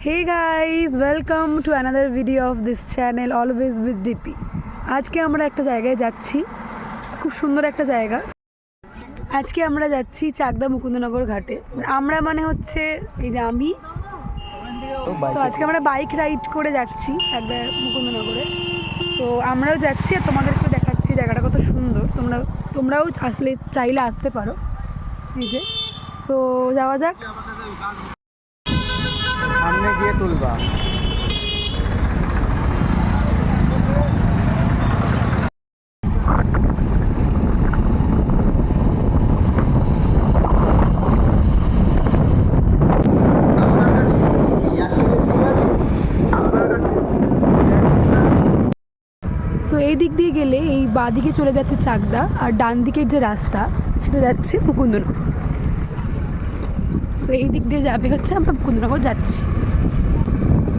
Hey guys, welcome to another video of this channel always with Dipi. আজকে আমরা একটা জায়গায় যাচ্ছি, খুব সুন্দর একটা জায়গা। আজকে আমরা যাচ্ছি চাকদা মুকুন্দনগর ঘাটে। আমরা মানে হচ্ছে এই যে আমি তো আজকে আমরা বাইক রাইড করে যাচ্ছি চাকদা মুকুন্দনগরে। তো আমরাও যাচ্ছি আর তোমাদেরকে দেখাচ্ছি জায়গাটা কত সুন্দর। তোমরাও আসলে চাইলে আসতে পারো। এই যে সো যাওয়া যাক। সামনে গিয়ে তুলবা। সো এই দিক দিয়ে গেলে এই বাঁদিকে চলে যাচ্ছে চাকদা আর ডান দিকের যে রাস্তা সেটা যাচ্ছে মুকুন্দনগর। সো এই দিক দিয়ে যাবে হচ্ছে আমরা মুকুন্দনগর যাচ্ছি।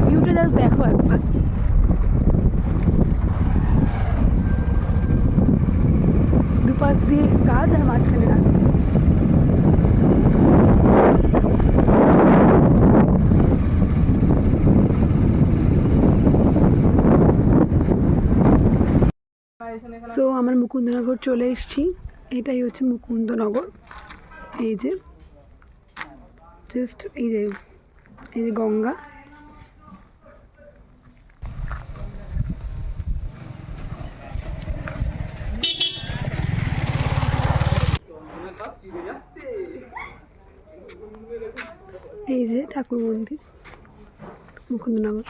ভিউটা জাস্ট দেখো একবার। দুপাশ দিয়ে গাছ আর মাঝখানে রাস্তা। সো আমার মুকুন্দনগর চলে এসেছি। এটাই হচ্ছে মুকুন্দনগর। এই যে জাস্ট এই যে গঙ্গা। এই যে ঠাকুর মন্দির মুকুন্দনগর।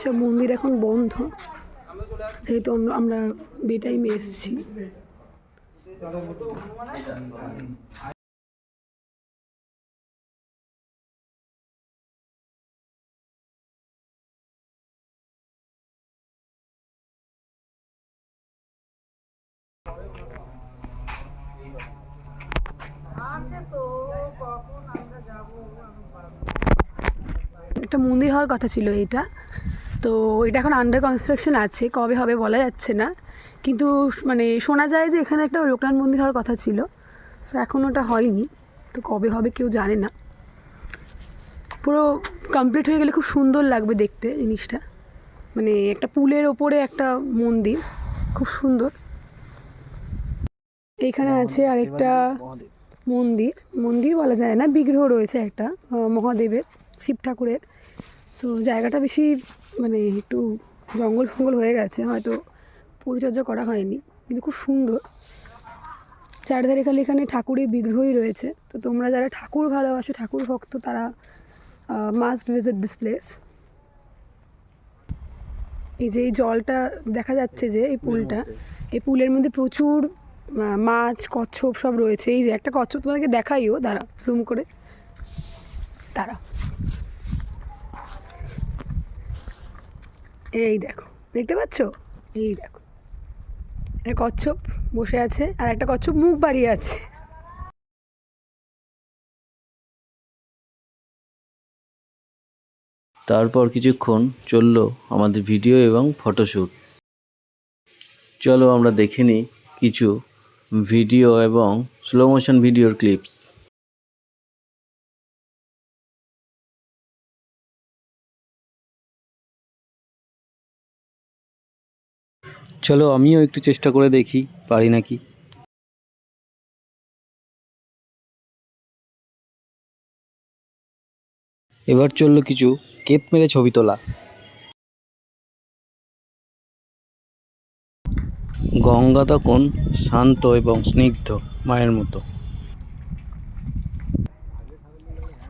সব মন্দির এখন বন্ধ যেহেতু আমরা বেটাইমে এসেছি। একটা মন্দির হওয়ার কথা ছিল এটা, তো এটা এখন আন্ডার কনস্ট্রাকশন আছে, কবে হবে বলা যাচ্ছে না। কিন্তু মানে শোনা যায় যে এখানে একটা লোকনাথ মন্দির হওয়ার কথা ছিল। সো এখন ওটা হয়নি, তো কবে হবে কেউ জানে না। পুরো কমপ্লিট হয়ে গেলে খুব সুন্দর লাগবে দেখতে জিনিসটা। মানে একটা পুলের ওপরে একটা মন্দির, খুব সুন্দর। এখানে আছে আরেকটা মন্দির বলা যায় না, বিগ্রহ রয়েছে একটা মহাদেবের, শিব ঠাকুরের। সো জায়গাটা বেশি মানে একটু জঙ্গল ফঙ্গল হয়ে গেছে, হয়তো পরিচর্যা করা হয়নি, কিন্তু খুব সুন্দর। চারধারে খালি এখানে ঠাকুরের বিগ্রহই রয়েছে। তো তোমরা যারা ঠাকুর ভালোবাসো, ঠাকুর ভক্ত, তারা মাস্ট ভিজিট দিস প্লেস। এই যে এই জলটা দেখা যাচ্ছে যে এই পুলটা, এই পুলের মধ্যে প্রচুর মাছ কচ্ছপ সব রয়েছে। এই যে একটা কচ্ছপ তোমাদেরকে দেখাইও, দাঁড়া জুম করে, দাঁড়া। এই দেখো, দেখতে পাচ্ছ? এই দেখো একটা কচ্ছপ বসে আছে আর একটা কচ্ছপ মুখ বাড়িয়ে আছে। তারপর কিছুক্ষণ চলল আমাদের ভিডিও এবং ফটোশ্যুট। চলো আমরা দেখে নিই কিছু ভিডিও এবং স্লো মোশন ভিডিওর ক্লিপস। চলো আমিও একটু চেষ্টা করে দেখি পারি নাকি। এবার চললো কিছু কেত মেরে ছবি তোলা। গঙ্গা তখন শান্ত এবং স্নিগ্ধ মায়ের মতো।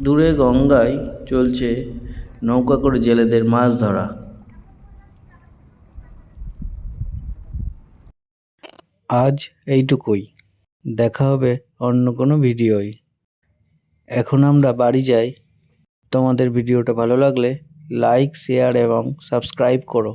দূরে গঙ্গায় চলছে নৌকা করে জেলেদের মাছ ধরা। আজ এইটুকুই, দেখা হবে অন্য কোনো ভিডিওয়। এখন আমরা বাড়ি যাই। তোমাদের ভিডিওটা ভালো লাগলে লাইক, শেয়ার এবং সাবস্ক্রাইব করো।